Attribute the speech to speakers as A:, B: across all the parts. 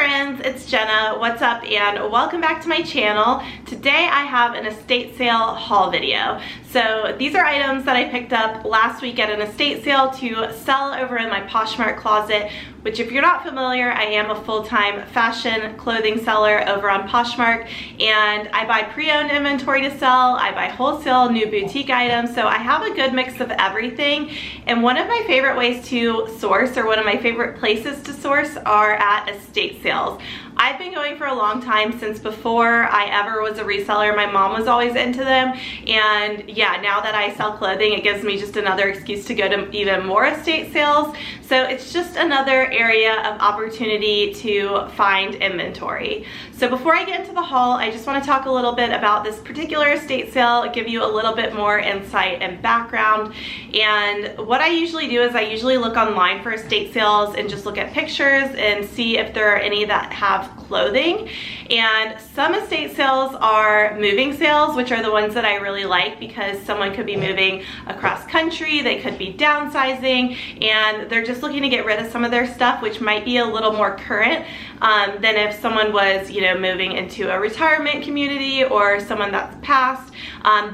A: friends, it's Jenna. What's up and welcome back to my channel. Today I have an estate sale haul video. So these are items that I picked up last week at an estate sale to sell over in my Poshmark closet, which if you're not familiar, I am a full-time fashion clothing seller over on Poshmark, and I buy pre-owned inventory to sell, I buy wholesale new boutique items, so I have a good mix of everything. And one of my favorite ways to source, or one of my favorite places to source, are at estate sales. I've been going for a long time, since before I ever was a reseller. My mom was always into them, and yeah, now that I sell clothing, it gives me just another excuse to go to even more estate sales. So it's just another area of opportunity to find inventory. So before I get into the haul, I just want to talk a little bit about this particular estate sale, give you a little bit more insight and background. And what I usually do is I usually look online for estate sales and just look at pictures and see if there are any that have clothing. And some estate sales are moving sales, which are the ones that I really like, because someone could be moving across country, they could be downsizing, and they're just looking to get rid of some of their stuff, which might be a little more current than if someone was, you know, moving into a retirement community or someone that's passed.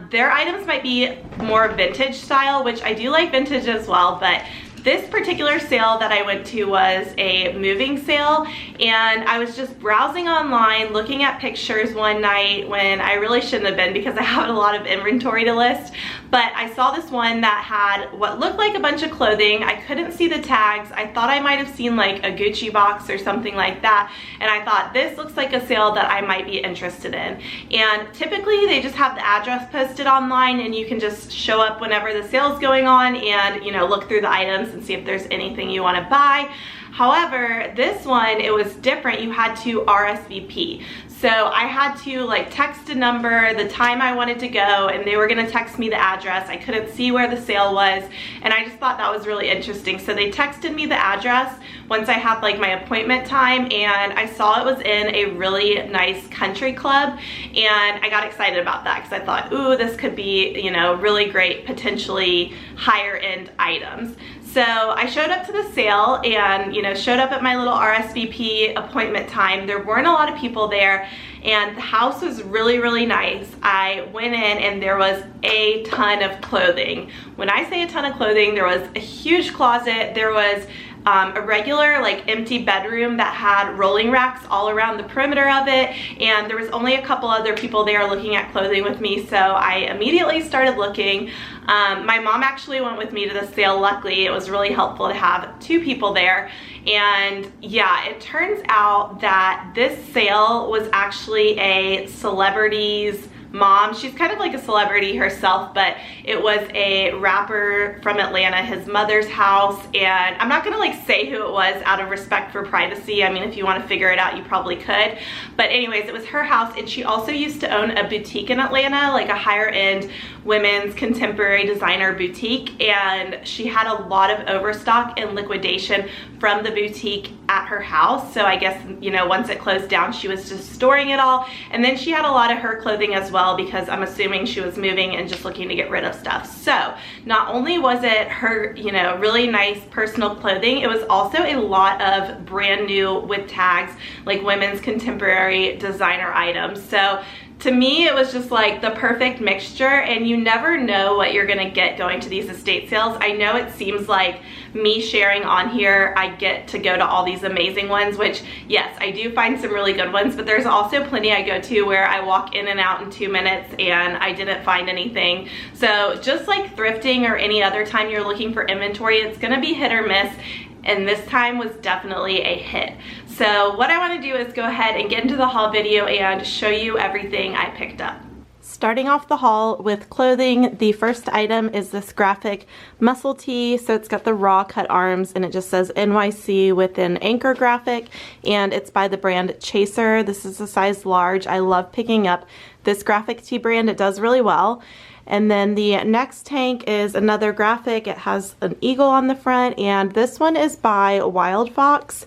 A: Their items might be more vintage style, which I do like vintage as well, but this particular sale that I went to was a moving sale, and I was just browsing online looking at pictures one night when I really shouldn't have been, because I have a lot of inventory to list. But I saw this one that had what looked like a bunch of clothing. I couldn't see the tags. I thought I might have seen like a Gucci box or something like that, and I thought this looks like a sale that I might be interested in. And typically they just have the address posted online, and you can just show up whenever the sale's going on and, you know, look through the items and see if there's anything you want to buy. However, this one, it was different. You had to RSVP. So I had to like text a number, the time I wanted to go, and they were gonna text me the address. I couldn't see where the sale was, and I just thought that was really interesting. So they texted me the address once I had like my appointment time, and I saw it was in a really nice country club, and I got excited about that because I thought, ooh, this could be, you know, really great, potentially higher end items. So I showed up to the sale and, you know, showed up at my little RSVP appointment time. There weren't a lot of people there, and the house was really, really nice. I went in and there was a ton of clothing. When I say a ton of clothing, there was a huge closet. There was a regular like empty bedroom that had rolling racks all around the perimeter of it, and there was only a couple other people there looking at clothing with me, so I immediately started looking. My mom actually went with me to the sale. Luckily, it was really helpful to have two people there. And yeah, it turns out that this sale was actually a celebrity's mom. She's kind of like a celebrity herself, but it was a rapper from Atlanta, his mother's house. And I'm not gonna like say who it was out of respect for privacy. I mean, if you want to figure it out, you probably could. But anyways, it was her house, and she also used to own a boutique in Atlanta, like a higher end women's contemporary designer boutique, and she had a lot of overstock and liquidation from the boutique at her house. So I guess, you know, once it closed down, she was just storing it all. And then she had a lot of her clothing as well, because I'm assuming she was moving and just looking to get rid of stuff. So not only was it her, you know, really nice personal clothing, it was also a lot of brand new with tags, like women's contemporary designer items. So to me, it was just like the perfect mixture, and you never know what you're gonna get going to these estate sales. I know it seems like me sharing on here, I get to go to all these amazing ones, which yes, I do find some really good ones, but there's also plenty I go to where I walk in and out in 2 minutes and I didn't find anything. So just like thrifting or any other time you're looking for inventory, it's gonna be hit or miss. And this time was definitely a hit. So what I want to do is go ahead and get into the haul video and show you everything I picked up. Starting off the haul with clothing, the first item is this graphic muscle tee. So it's got the raw cut arms, and it just says NYC with an anchor graphic, and it's by the brand Chaser. This is a size large. I love picking up this graphic tee brand. It does really well. And then the next tank is another graphic. It has an eagle on the front, and this one is by Wild Fox.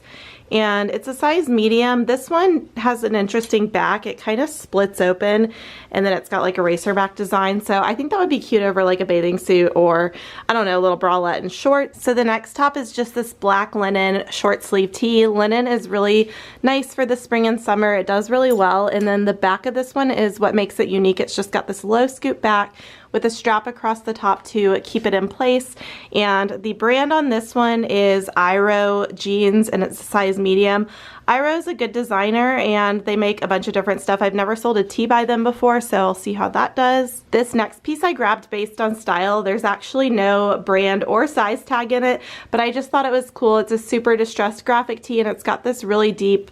A: and it's a size medium. This one has an interesting back. It kind of splits open, and then it's got like a racer back design. So I think that would be cute over like a bathing suit, or I don't know, a little bralette and shorts. So the next top is just this black linen short sleeve tee. Linen is really nice for the spring and summer. It does really well. And then the back of this one is what makes it unique. It's just got this low scoop back with a strap across the top to keep it in place. And the brand on this one is Iro Jeans, and it's a size medium. Iro is a good designer, and they make a bunch of different stuff. I've never sold a tee by them before, so I'll see how that does. This next piece I grabbed based on style. There's actually no brand or size tag in it, but I just thought it was cool. It's a super distressed graphic tee, and it's got this really deep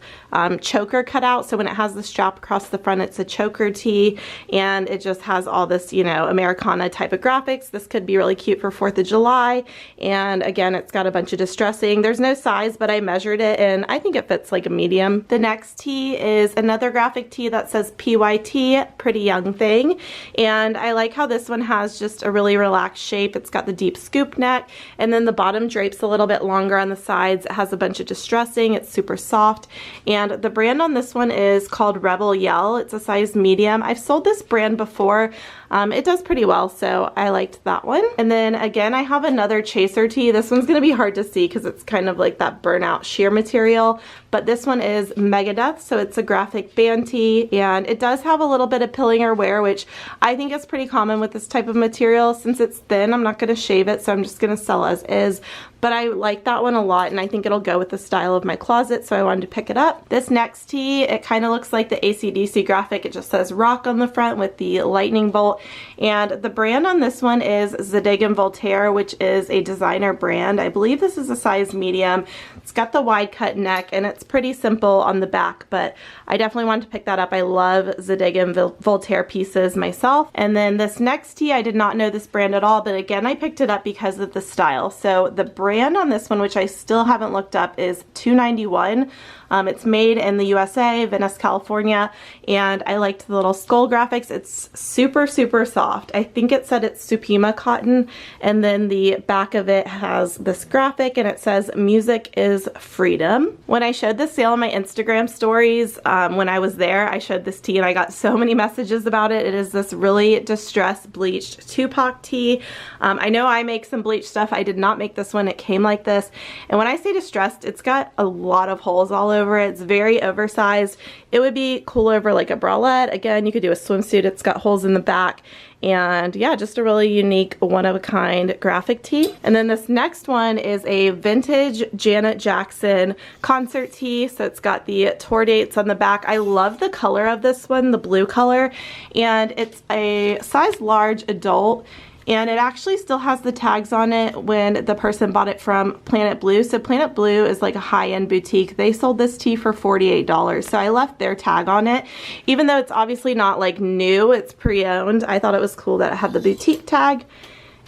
A: choker cut out. So when it has the strap across the front, it's a choker tee, and it just has all this, you know, Americana type of graphics. This could be really cute for 4th of July. And again, it's got a bunch of distressing. There's no size, but I measured it, and I think it fits like a medium. The next tee is another graphic tee that says PYT, Pretty Young Thing. And I like how this one has just a really relaxed shape. It's got the deep scoop neck, and then the bottom drapes a little bit longer on the sides. It has a bunch of distressing. It's super soft. And the brand on this one is called Rebel Yell. It's a size medium. I've sold this brand before. It does pretty well, so I liked that one. And then again, I have another chaser tee. This one's gonna be hard to see because it's kind of like that burnout sheer material, but this one is Megadeth, so it's a graphic band tee, and it does have a little bit of pilling or wear, which I think is pretty common with this type of material. Since it's thin, I'm not gonna shave it, so I'm just gonna sell as is. But I like that one a lot, and I think it'll go with the style of my closet, so I wanted to pick it up. This next tee, it kind of looks like the AC/DC graphic. It just says rock on the front with the lightning bolt. And the brand on this one is Zadig & Voltaire, which is a designer brand. I believe this is a size medium. It's got the wide cut neck, and it's pretty simple on the back, but I definitely wanted to pick that up. I love Zadig & Voltaire pieces myself. And then this next tee, I did not know this brand at all, but again, I picked it up because of the style. So the brand on this one, which I still haven't looked up, is 291. It's made in the USA, Venice, California, and I liked the little skull graphics. It's super, super soft. I think it said it's Supima cotton, and then the back of it has this graphic, and it says music is freedom. When I showed this sale on my Instagram stories, when I was there, I showed this tee, and I got so many messages about it. It is this really distressed bleached Tupac tee. I know I make some bleach stuff. I did not make this one. It came like this, and when I say distressed, it's got a lot of holes all over it. It's very oversized. It would be cool over like a bralette. Again, you could do a swimsuit. It's got holes in the back, and yeah, just a really unique, one-of-a-kind graphic tee. And then this next one is a vintage Janet Jackson concert tee. So it's got the tour dates on the back. I love the color of this one, the blue color, and it's a size large adult. And it actually still has the tags on it when the person bought it from Planet Blue. So Planet Blue is like a high-end boutique. They sold this tee for $48. So I left their tag on it. Even though it's obviously not like new, it's pre-owned, I thought it was cool that it had the boutique tag.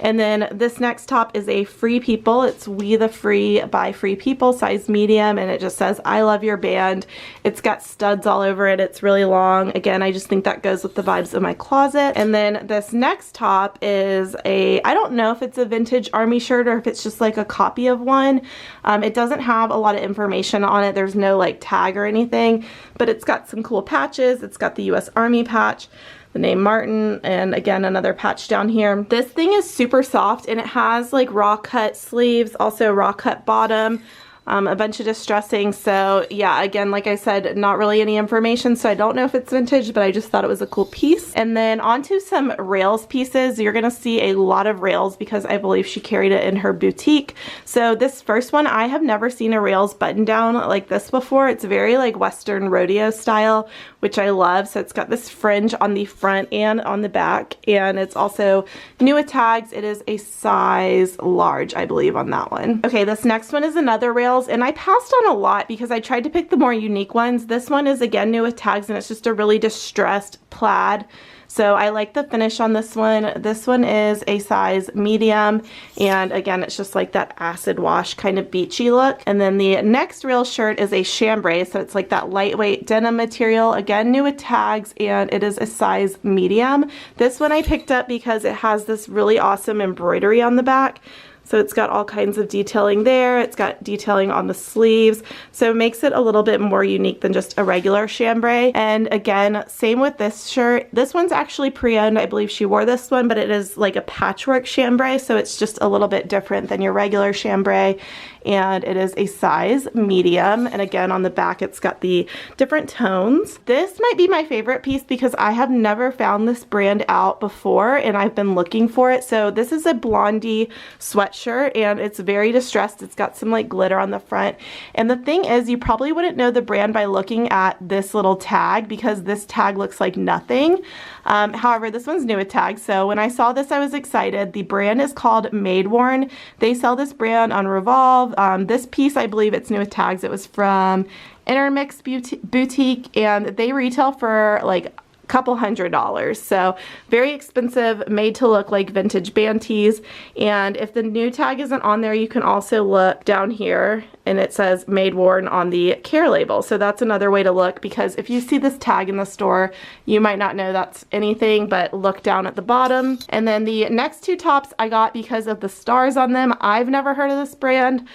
A: And then this next top is a Free People. It's We the Free by Free People, size medium, and it just says, I love your band. It's got studs all over it. It's really long. Again, I just think that goes with the vibes of my closet. And then this next top is I don't know if it's a vintage army shirt or if it's just like a copy of one. It doesn't have a lot of information on it. There's no like tag or anything, but it's got some cool patches. It's got the US Army patch, the name Martin, and again another patch down here. This thing is super soft, and it has like raw cut sleeves, also raw cut bottom, a bunch of distressing. So yeah, again, like I said, not really any information, so I don't know if it's vintage, but I just thought it was a cool piece. And then onto some rails pieces. You're gonna see a lot of rails because I believe she carried it in her boutique. So this first one, I have never seen a rails button down like this before. It's very like Western rodeo style, which I love. So it's got this fringe on the front and on the back, and it's also new with tags. It is a size large, I believe, on that one. Okay, this next one is another rails, and I passed on a lot because I tried to pick the more unique ones. This one is again new with tags, and it's just a really distressed plaid. So I like the finish on this one. This one is a size medium, and again, it's just like that acid wash kind of beachy look. And then the next real shirt is a chambray, so it's like that lightweight denim material, again new with tags, and it is a size medium. This one I picked up because it has this really awesome embroidery on the back. So it's got all kinds of detailing there. It's got detailing on the sleeves. So it makes it a little bit more unique than just a regular chambray. And again, same with this shirt. This one's actually pre-owned. I believe she wore this one, but it is like a patchwork chambray. So it's just a little bit different than your regular chambray. And it is a size medium. And again, on the back, it's got the different tones. This might be my favorite piece because I have never found this brand out before and I've been looking for it. So this is a blondie sweatshirt and it's very distressed. It's got some like glitter on the front. And the thing is, you probably wouldn't know the brand by looking at this little tag because this tag looks like nothing. However, this one's new with tags. So when I saw this, I was excited. The brand is called Made Worn. They sell this brand on Revolve. This piece, I believe it's new with tags. It was from Intermix Boutique and they retail for like a couple $100s. So very expensive, made to look like vintage band tees. And if the new tag isn't on there, you can also look down here and it says Made Worn on the care label. So that's another way to look, because if you see this tag in the store, you might not know that's anything, but look down at the bottom. And then the next two tops I got because of the stars on them. I've never heard of this brand.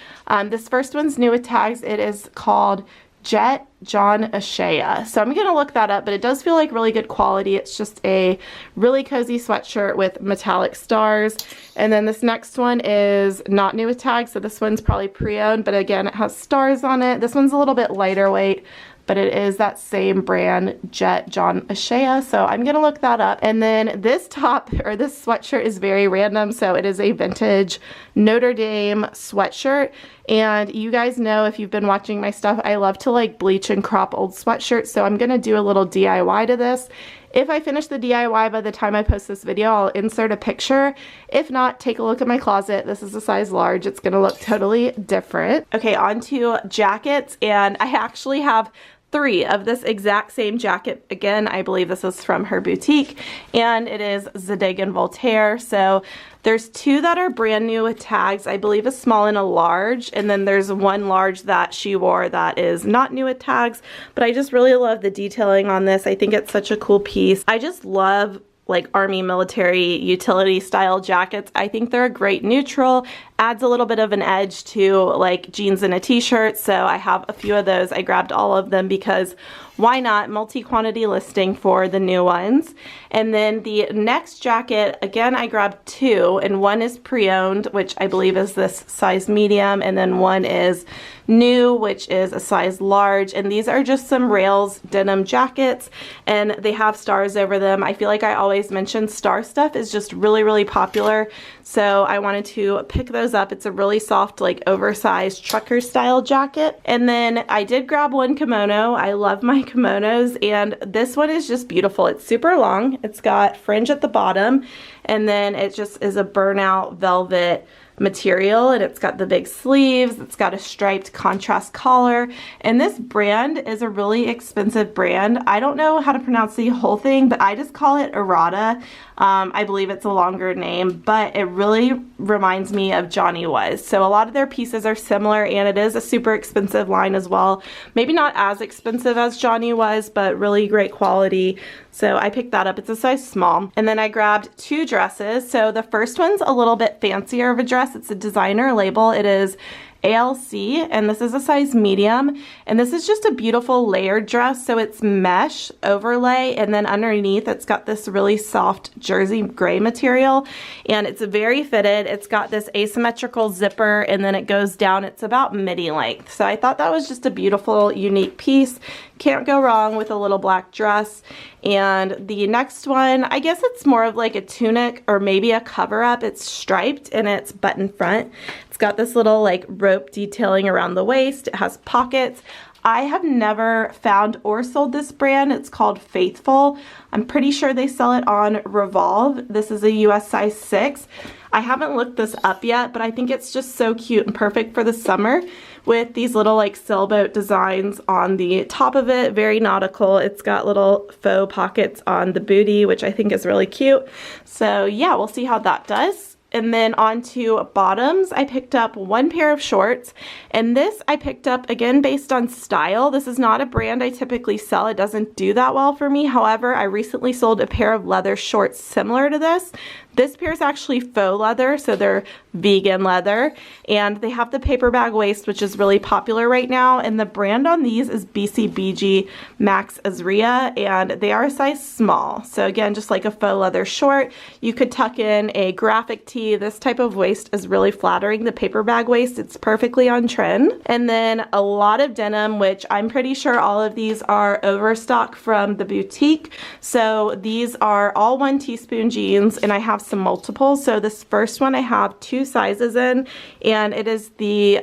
A: This first one's new with tags. It is called Jet John Ashea. So I'm gonna look that up, but it does feel like really good quality. It's just a really cozy sweatshirt with metallic stars. And then this next one is not new with tags, so this one's probably pre-owned, but again, it has stars on it. This one's a little bit lighter weight, but it is that same brand, Jet John Ashea. So I'm gonna look that up. And then this top, or this sweatshirt, is very random. So it is a vintage Notre Dame sweatshirt. And you guys know, if you've been watching my stuff, I love to like bleach and crop old sweatshirts. So I'm gonna do a little DIY to this. If I finish the DIY by the time I post this video, I'll insert a picture. If not, take a look at my closet. This is a size large. It's gonna look totally different. Okay, on to jackets. And I actually have 3 of this exact same jacket. Again, I believe this is from her boutique, and it is Zadig and Voltaire. So there's 2 that are brand new with tags. I believe a small and a large, and then there's one large that she wore that is not new with tags, but I just really love the detailing on this. I think it's such a cool piece. I just love like army, military, utility style jackets. I think they're a great neutral, adds a little bit of an edge to like jeans and a t-shirt. So I have a few of those. I grabbed all of them because why not? Multi-quantity listing for the new ones. And then the next jacket, again, I grabbed 2, and one is pre-owned, which I believe is this size medium, and then one is new, which is a size large. And these are just some Rails denim jackets, and they have stars over them. I feel like I always mention star stuff is just really, really popular. So I wanted to pick those up. It's a really soft, like oversized trucker style jacket. And then I did grab one kimono. I love my kimonos, and this one is just beautiful. It's super long. It's got fringe at the bottom, and then it just is a burnout velvet material, and it's got the big sleeves. It's got a striped contrast collar, and this brand is a really expensive brand. I don't know how to pronounce the whole thing, but I just call it Errata. I believe it's a longer name, but it really reminds me of Johnny Was. So a lot of their pieces are similar, and it is a super expensive line as well. Maybe not as expensive as Johnny Was, but really great quality. So I picked that up. It's a size small. And then I grabbed 2 dresses. So the first one's a little bit fancier of a dress. It's a designer label. It is ALC, and this is a size medium, and this is just a beautiful layered dress. So it's mesh overlay, and then underneath it's got this really soft jersey gray material, and it's very fitted. It's got this asymmetrical zipper, and then it goes down. It's about midi length. So I thought that was just a beautiful, unique piece. Can't go wrong with a little black dress. And the next one, I guess it's more of like a tunic or maybe a cover up. It's striped and it's button front. It's got this little like rope detailing around the waist. It has pockets. I have never found or sold this brand. It's called Faithful. I'm pretty sure they sell it on Revolve. This is a US size 6. I haven't looked this up yet, but I think it's just so cute and perfect for the summer with these little like sailboat designs on the top of it. Very nautical. It's got little faux pockets on the booty, which I think is really cute. So yeah, we'll see how that does. And then on to bottoms, I picked up 1 pair of shorts, and this I picked up again based on style. This is not a brand I typically sell. It doesn't do that well for me. However, I recently sold a pair of leather shorts similar to this. This pair is actually faux leather, so they're vegan leather, and they have the paper bag waist, which is really popular right now, and the brand on these is BCBG Max Azria, and they are a size small. So again, just like a faux leather short, you could tuck in a graphic tee. This type of waist is really flattering, the paper bag waist. It's perfectly on trend. And then a lot of denim, which I'm pretty sure all of these are overstock from the boutique. So these are all 1 teaspoon jeans, and I have some multiples. So this first one I have 2 sizes in, and it is the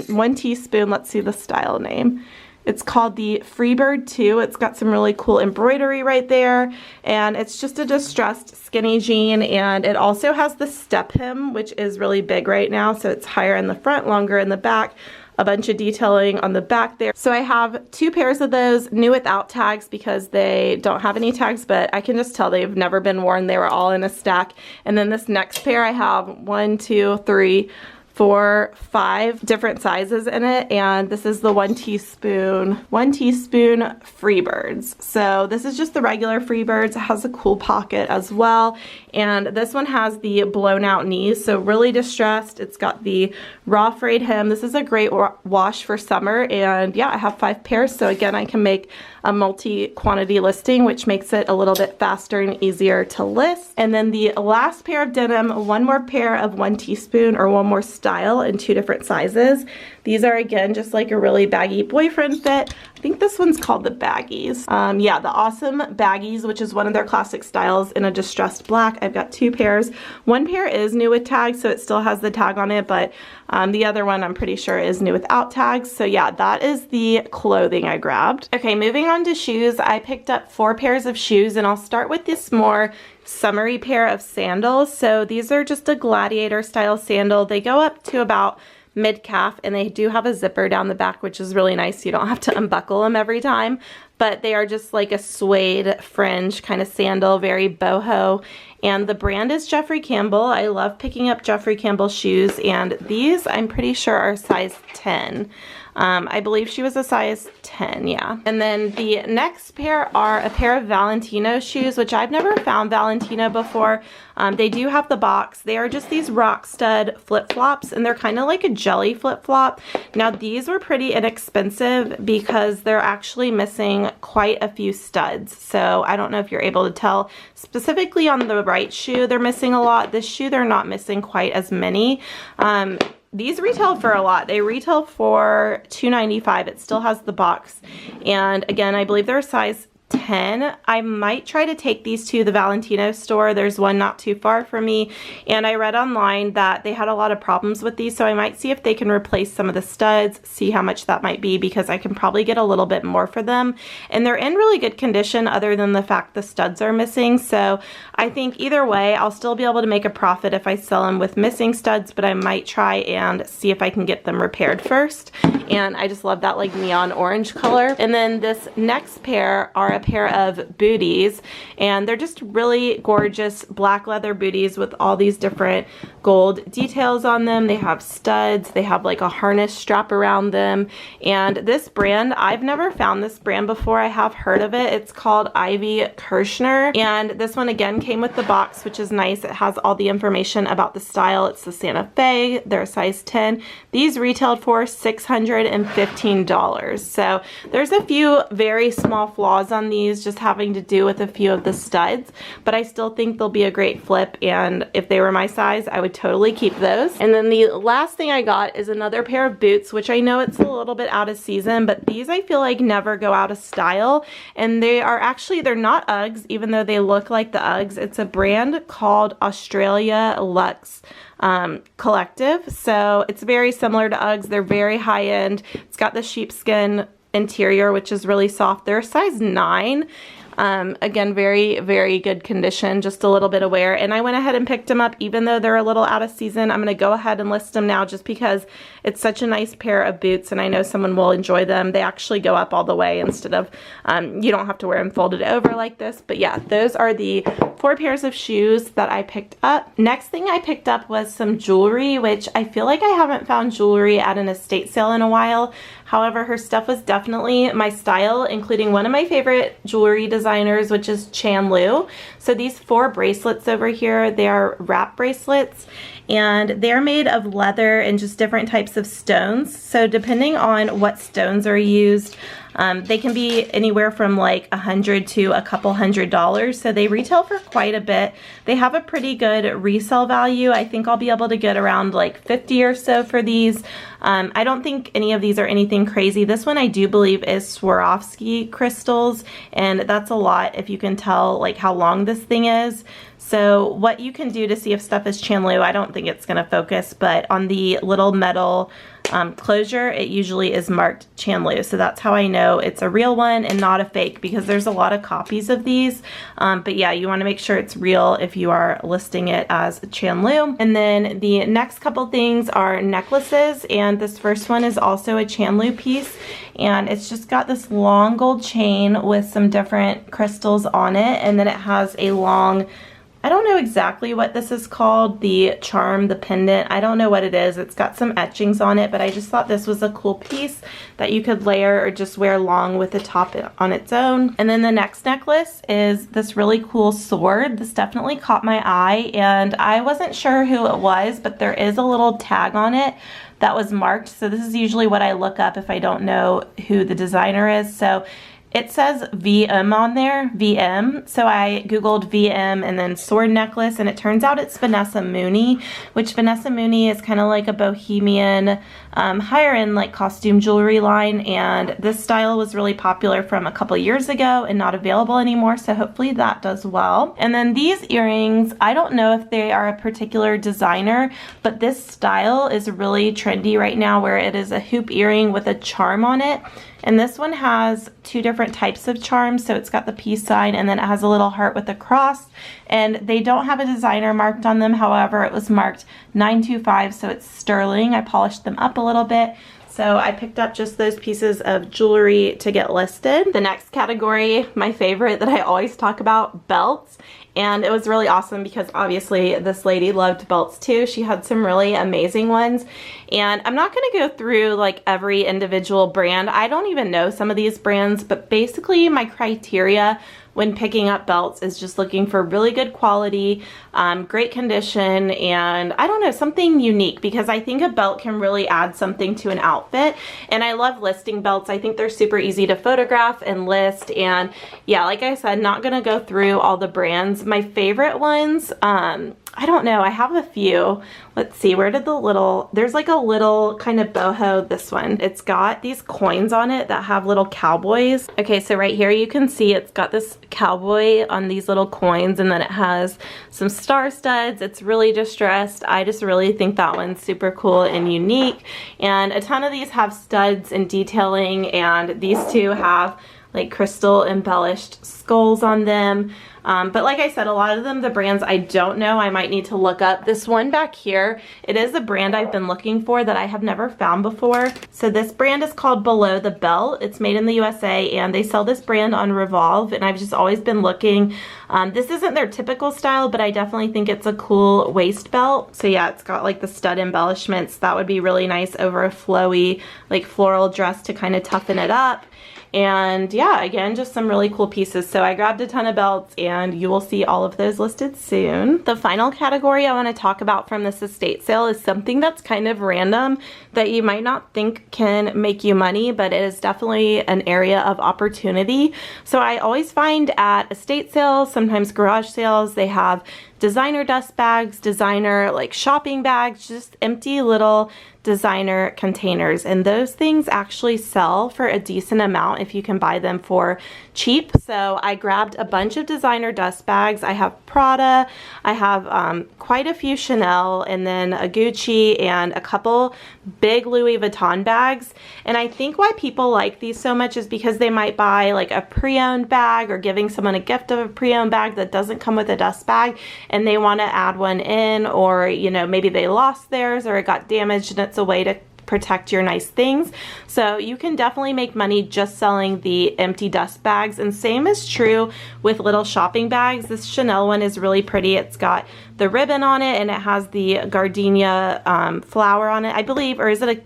A: 1 teaspoon. Let's see the style name. It's called the Freebird 2. It's got some really cool embroidery right there, and it's just a distressed skinny jean, and it also has the step hem, which is really big right now. So it's higher in the front, longer in the back, a bunch of detailing on the back there. So I have 2 pairs of those, new without tags because they don't have any tags, but I can just tell they've never been worn. They were all in a stack. And then this next pair I have 1, 2, 3, 4, 5 different sizes in it, and this is the 1 teaspoon Freebirds. So this is just the regular Freebirds. It has a cool pocket as well, and this one has the blown out knees, so really distressed. It's got the raw frayed hem. This is a great wash for summer, and yeah, I have 5 pairs, so again, I can make a multi-quantity listing, which makes it a little bit faster and easier to list. And then the last pair of denim, 1 more pair of 1 teaspoon or 1 more style in 2 different sizes. These are again just like a really baggy boyfriend fit. I think this one's called the baggies. Yeah, the awesome baggies, which is one of their classic styles in a distressed black. I've got 2 pairs. 1 pair is new with tags, so it still has the tag on it, but the other one I'm pretty sure is new without tags. So yeah, that is the clothing I grabbed. Okay, moving on to shoes. I picked up 4 pairs of shoes, and I'll start with this more summery pair of sandals. So these are just a gladiator style sandal. They go up to about mid-calf, and they do have a zipper down the back, which is really nice. You don't have to unbuckle them every time, but they are just like a suede fringe kind of sandal, very boho. And the brand is Jeffrey Campbell. I love picking up Jeffrey Campbell shoes, and these I'm pretty sure are size 10. I believe she was a size 10, yeah. And then the next pair are a pair of Valentino shoes, which I've never found Valentino before. They do have the box. They are just these rock stud flip-flops, and they're kind of like a jelly flip-flop. Now these were pretty inexpensive because they're actually missing quite a few studs. So I don't know if you're able to tell. Specifically on the right shoe, they're missing a lot. This shoe, they're not missing quite as many. These retail for a lot. They retail for $2.95. It still has the box. And again, I believe they're a size 10. I might try to take these to the Valentino store. There's one not too far from me, and I read online that they had a lot of problems with these, so I might see if they can replace some of the studs, see how much that might be, because I can probably get a little bit more for them. And they're in really good condition other than the fact the studs are missing. So I think either way, I'll still be able to make a profit if I sell them with missing studs, but I might try and see if I can get them repaired first. And I just love that like neon orange color. And then this next pair are a pair of booties, and they're just really gorgeous black leather booties with all these different gold details on them. They have studs, they have like a harness strap around them, and this brand, I've never found this brand before. I have heard of it. It's called Ivy Kirshner, and this one again came with the box, which is nice. It has all the information about the style. It's the Santa Fe. They're a size 10. These retailed for $615. So there's a few very small flaws on these, just having to do with a few of the studs, but I still think they'll be a great flip, and if they were my size, I would totally keep those. And then the last thing I got is another pair of boots, which I know it's a little bit out of season, but these I feel like never go out of style, and they are actually, they're not Uggs, even though they look like the Uggs. It's a brand called Australia Luxe Collective, so it's very similar to Uggs. They're very high end. It's got the sheepskin interior, which is really soft. They're a size 9. Again, very, very good condition, just a little bit of wear. And I went ahead and picked them up, even though they're a little out of season. I'm going to go ahead and list them now just because it's such a nice pair of boots, and I know someone will enjoy them. They actually go up all the way instead of, you don't have to wear them folded over like this. But yeah, those are the 4 pairs of shoes that I picked up. Next thing I picked up was some jewelry, which I feel like I haven't found jewelry at an estate sale in a while. However, her stuff was definitely my style, including one of my favorite jewelry designers, which is Chan Lu. So these 4 bracelets over here, they are wrap bracelets, and they're made of leather and just different types of stones. So depending on what stones are used, they can be anywhere from like $100 to a couple $100. So they retail for quite a bit. They have a pretty good resale value. I think I'll be able to get around like 50 or so for these. I don't think any of these are anything crazy. This one I do believe is Swarovski crystals, and that's a lot if you can tell like how long this thing is. So what you can do to see if stuff is Chandlu, I don't think it's going to focus, but on the little metal closure, it usually is marked Chandlu. So that's how I know it's a real one and not a fake, because there's a lot of copies of these. But yeah, you want to make sure it's real if you are listing it as Chandlu. And then the next couple things are necklaces, and this first one is also a Chandlu piece, and it's just got this long gold chain with some different crystals on it, and then it has a long, I don't know exactly what this is called, the charm, the pendant, I don't know what it is. It's got some etchings on it, but I just thought this was a cool piece that you could layer or just wear long with the top on its own. And then the next necklace is this really cool sword. This definitely caught my eye, and I wasn't sure who it was, but there is a little tag on it that was marked. So this is usually what I look up if I don't know who the designer is. So it says VM on there, VM. So I Googled VM and then sword necklace, and it turns out it's Vanessa Mooney, which Vanessa Mooney is kind of like a bohemian, higher end like costume jewelry line. And this style was really popular from a couple years ago and not available anymore. So hopefully that does well. And then these earrings, I don't know if they are a particular designer, but this style is really trendy right now, where it is a hoop earring with a charm on it. And this one has two different types of charms. So it's got the peace sign, and then it has a little heart with a cross. And they don't have a designer marked on them. However, it was marked 925, so it's sterling. I polished them up a little bit. So I picked up just those pieces of jewelry to get listed. The next category, my favorite that I always talk about, belts. And it was really awesome because obviously this lady loved belts too. She had some really amazing ones. And I'm not gonna go through like every individual brand. I don't even know some of these brands, but basically my criteria when picking up belts is just looking for really good quality, great condition, and I don't know, something unique, because I think a belt can really add something to an outfit. And I love listing belts. I think they're super easy to photograph and list. And yeah, like I said, not gonna go through all the brands. My favorite ones, I don't know, I have a few. Let's see, where did the little, there's like a little kind of boho, this one. It's got these coins on it that have little cowboys. Okay, so right here you can see it's got this cowboy on these little coins, and then it has some star studs. It's really distressed. I just really think that one's super cool and unique. And a ton of these have studs and detailing, and these two have like crystal embellished skulls on them. But like I said, a lot of them, the brands I don't know, I might need to look up. This one back here, it is a brand I've been looking for that I have never found before. So this brand is called Below the Belt. It's made in the USA, and they sell this brand on Revolve, and I've just always been looking. This isn't their typical style, but I definitely think it's a cool waist belt. So yeah, it's got like the stud embellishments. That would be really nice over a flowy, like floral dress to kind of toughen it up. And yeah, again, just some really cool pieces. So I grabbed a ton of belts, and you will see all of those listed soon. The final category I want to talk about from this estate sale is something that's kind of random that you might not think can make you money, but it is definitely an area of opportunity. So I always find at estate sales, sometimes garage sales, they have designer dust bags, designer like shopping bags, just empty little designer containers, and those things actually sell for a decent amount if you can buy them for cheap. So I grabbed a bunch of designer dust bags. I have Prada, I have quite a few Chanel, and then a Gucci, and a couple big Louis Vuitton bags. And I think why people like these so much is because they might buy like a pre-owned bag, or giving someone a gift of a pre-owned bag that doesn't come with a dust bag, and they want to add one in, or you know, maybe they lost theirs or it got damaged, and it's a way to protect your nice things. So you can definitely make money just selling the empty dust bags, and same is true with little shopping bags. This Chanel one is really pretty. It's got the ribbon on it, and it has the gardenia flower on it, I believe, or is it a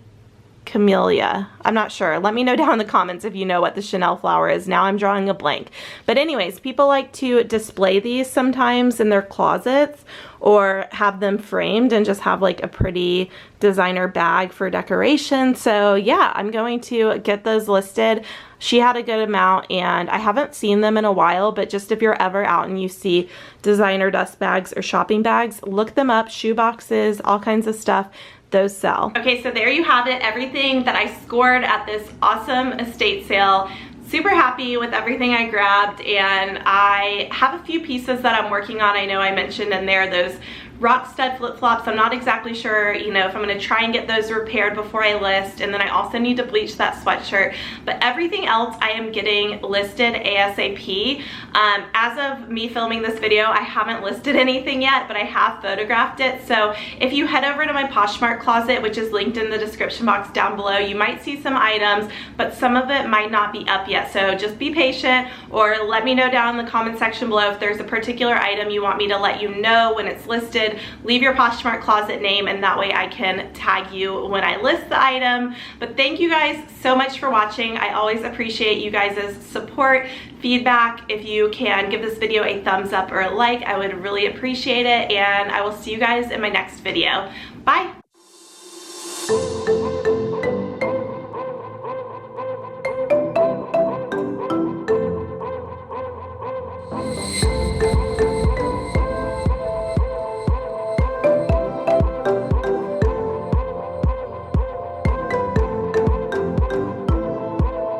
A: camellia. I'm not sure. Let me know down in the comments if you know what the Chanel flower is. Now I'm drawing a blank. But anyways, people like to display these sometimes in their closets or have them framed and just have like a pretty designer bag for decoration. So yeah, I'm going to get those listed. She had a good amount and I haven't seen them in a while, but just if you're ever out and you see designer dust bags or shopping bags, look them up, shoe boxes, all kinds of stuff. Those sell. Okay, so there you have it, everything that I scored at this awesome estate sale. Super happy with everything I grabbed, and I have a few pieces that I'm working on. I know I mentioned in there those rock stud flip-flops. I'm not exactly sure, you know, if I'm gonna try and get those repaired before I list, and then I also need to bleach that sweatshirt. But everything else I am getting listed ASAP. As of me filming this video, I haven't listed anything yet, but I have photographed it. So if you head over to my Poshmark closet, which is linked in the description box down below, you might see some items, but some of it might not be up yet. So just be patient, or let me know down in the comment section below if there's a particular item you want me to let you know when it's listed. Leave your Poshmark closet name, and that way I can tag you when I list the item. But thank you guys so much for watching. I always appreciate you guys' support, feedback. If you can give this video a thumbs up or a like, I would really appreciate it, and I will see you guys in my next video. Bye!